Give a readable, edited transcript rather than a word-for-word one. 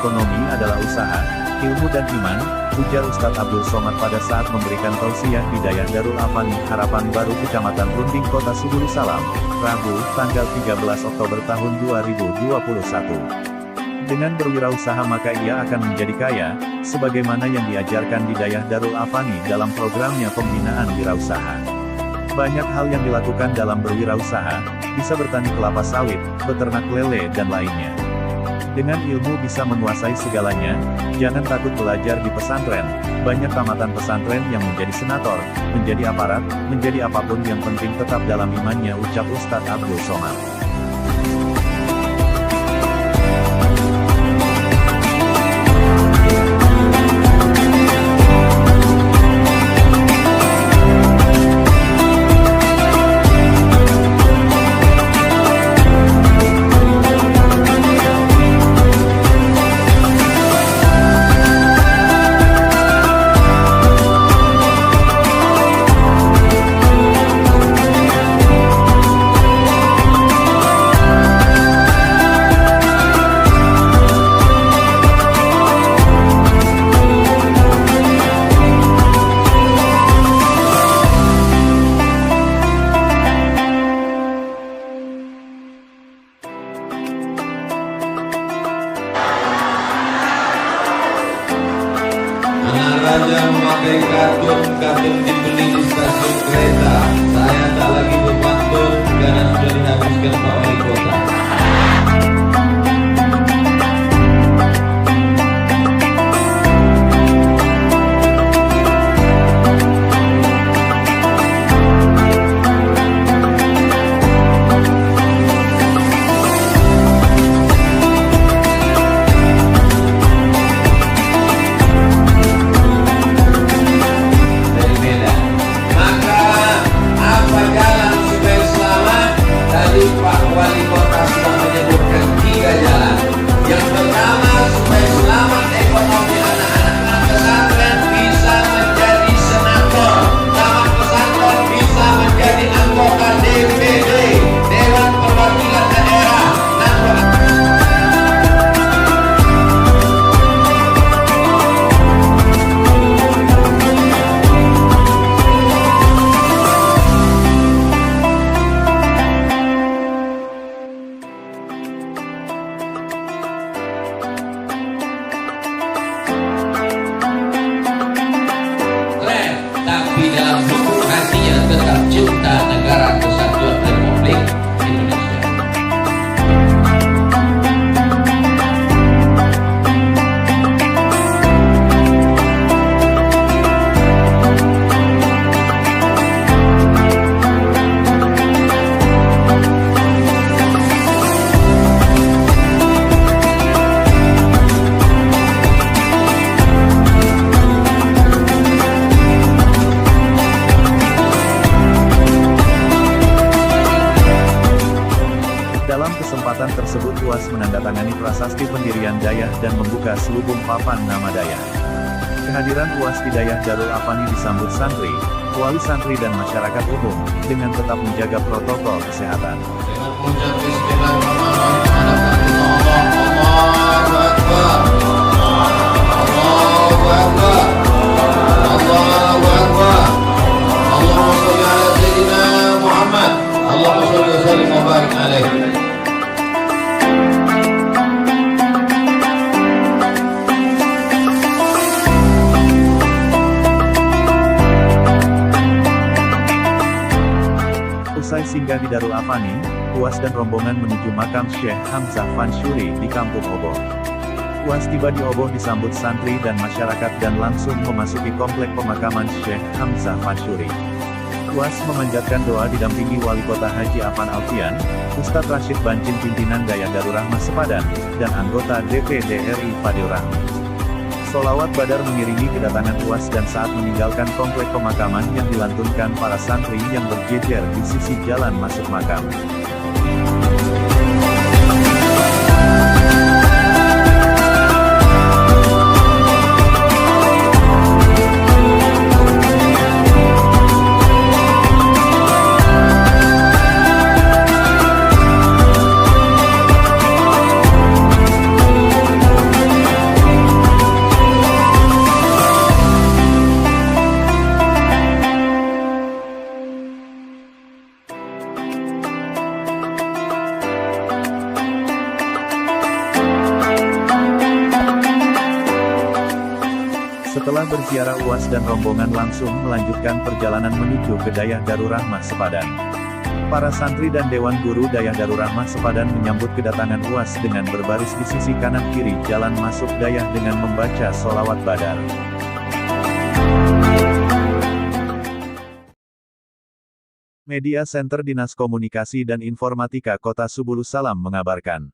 ekonomi adalah usaha, ilmu dan iman, ujar Ustadz Abdul Somad pada saat memberikan tausiah di Dayah Darul Afani, Harapan Baru Kecamatan Runding Kota Subulu Salam, Rabu, tanggal 13 Oktober tahun 2021. Dengan berwirausaha maka ia akan menjadi kaya, sebagaimana yang diajarkan di Dayah Darul Afani dalam programnya pembinaan wirausaha. Banyak hal yang dilakukan dalam berwirausaha, bisa bertani kelapa sawit, beternak lele dan lainnya. Dengan ilmu bisa menguasai segalanya, jangan takut belajar di pesantren, banyak tamatan pesantren yang menjadi senator, menjadi aparat, menjadi apapun yang penting tetap dalam imannya, ucap Ustadz Abdul Somad. Raja memakai kartun dibeli di stasiun kereta. Saya tak lagi berpantun karena sudah dihabiskan Pak Wali Kota. Pak Wali Kota sudah menyebutkan 3 jalan. Yang pertama, supaya selamat ekonomi anak-anak pesantren bisa menjadi senator, tamat pesantren bisa menjadi anggota DPD, Dewan Perwakilan Daerah. Tapi dalam lubuk hatinya tetap cinta negara kesatuan Republik Indonesia. Dalam kesempatan tersebut UAS menandatangani prasasti pendirian Dayah dan membuka selubung papan nama Dayah. Kehadiran UAS di Dayah Darul Afani disambut santri, wali santri dan masyarakat umum, dengan tetap menjaga protokol kesehatan. Dengan mengucap bismillahirrahmanirrahim, Allahu Akbar, Allahu Akbar, Allahu Akbar, Allahumma sholli ala Sayyidina Muhammad, Allahumma sholli wa sallim wa barik alaihi. Usai singgah di Darul Afani, UAS dan rombongan menuju makam Syekh Hamzah Fansyuri di Kampung Oboh. UAS tiba di Oboh disambut santri dan masyarakat dan langsung memasuki komplek pemakaman Syekh Hamzah Fansyuri. UAS memanjatkan doa didampingi Wali Kota Haji Afan Alfian, Ustadz Rashid Bancin pimpinan Dayah Darul Rahmah Sepadan, dan anggota DPD RI Fadil Rahmi. Sholawat Badar mengiringi kedatangan UAS dan saat meninggalkan komplek pemakaman yang dilantunkan para santri yang berjejer di sisi jalan masuk makam. Setelah berziarah UAS dan rombongan langsung melanjutkan perjalanan menuju ke Dayah Darul Rahmah Sepadan. Para santri dan Dewan Guru Dayah Darul Rahmah Sepadan menyambut kedatangan UAS dengan berbaris di sisi kanan kiri jalan masuk Dayah dengan membaca sholawat badar. Media Center Dinas Komunikasi dan Informatika Kota Subulus Salam mengabarkan.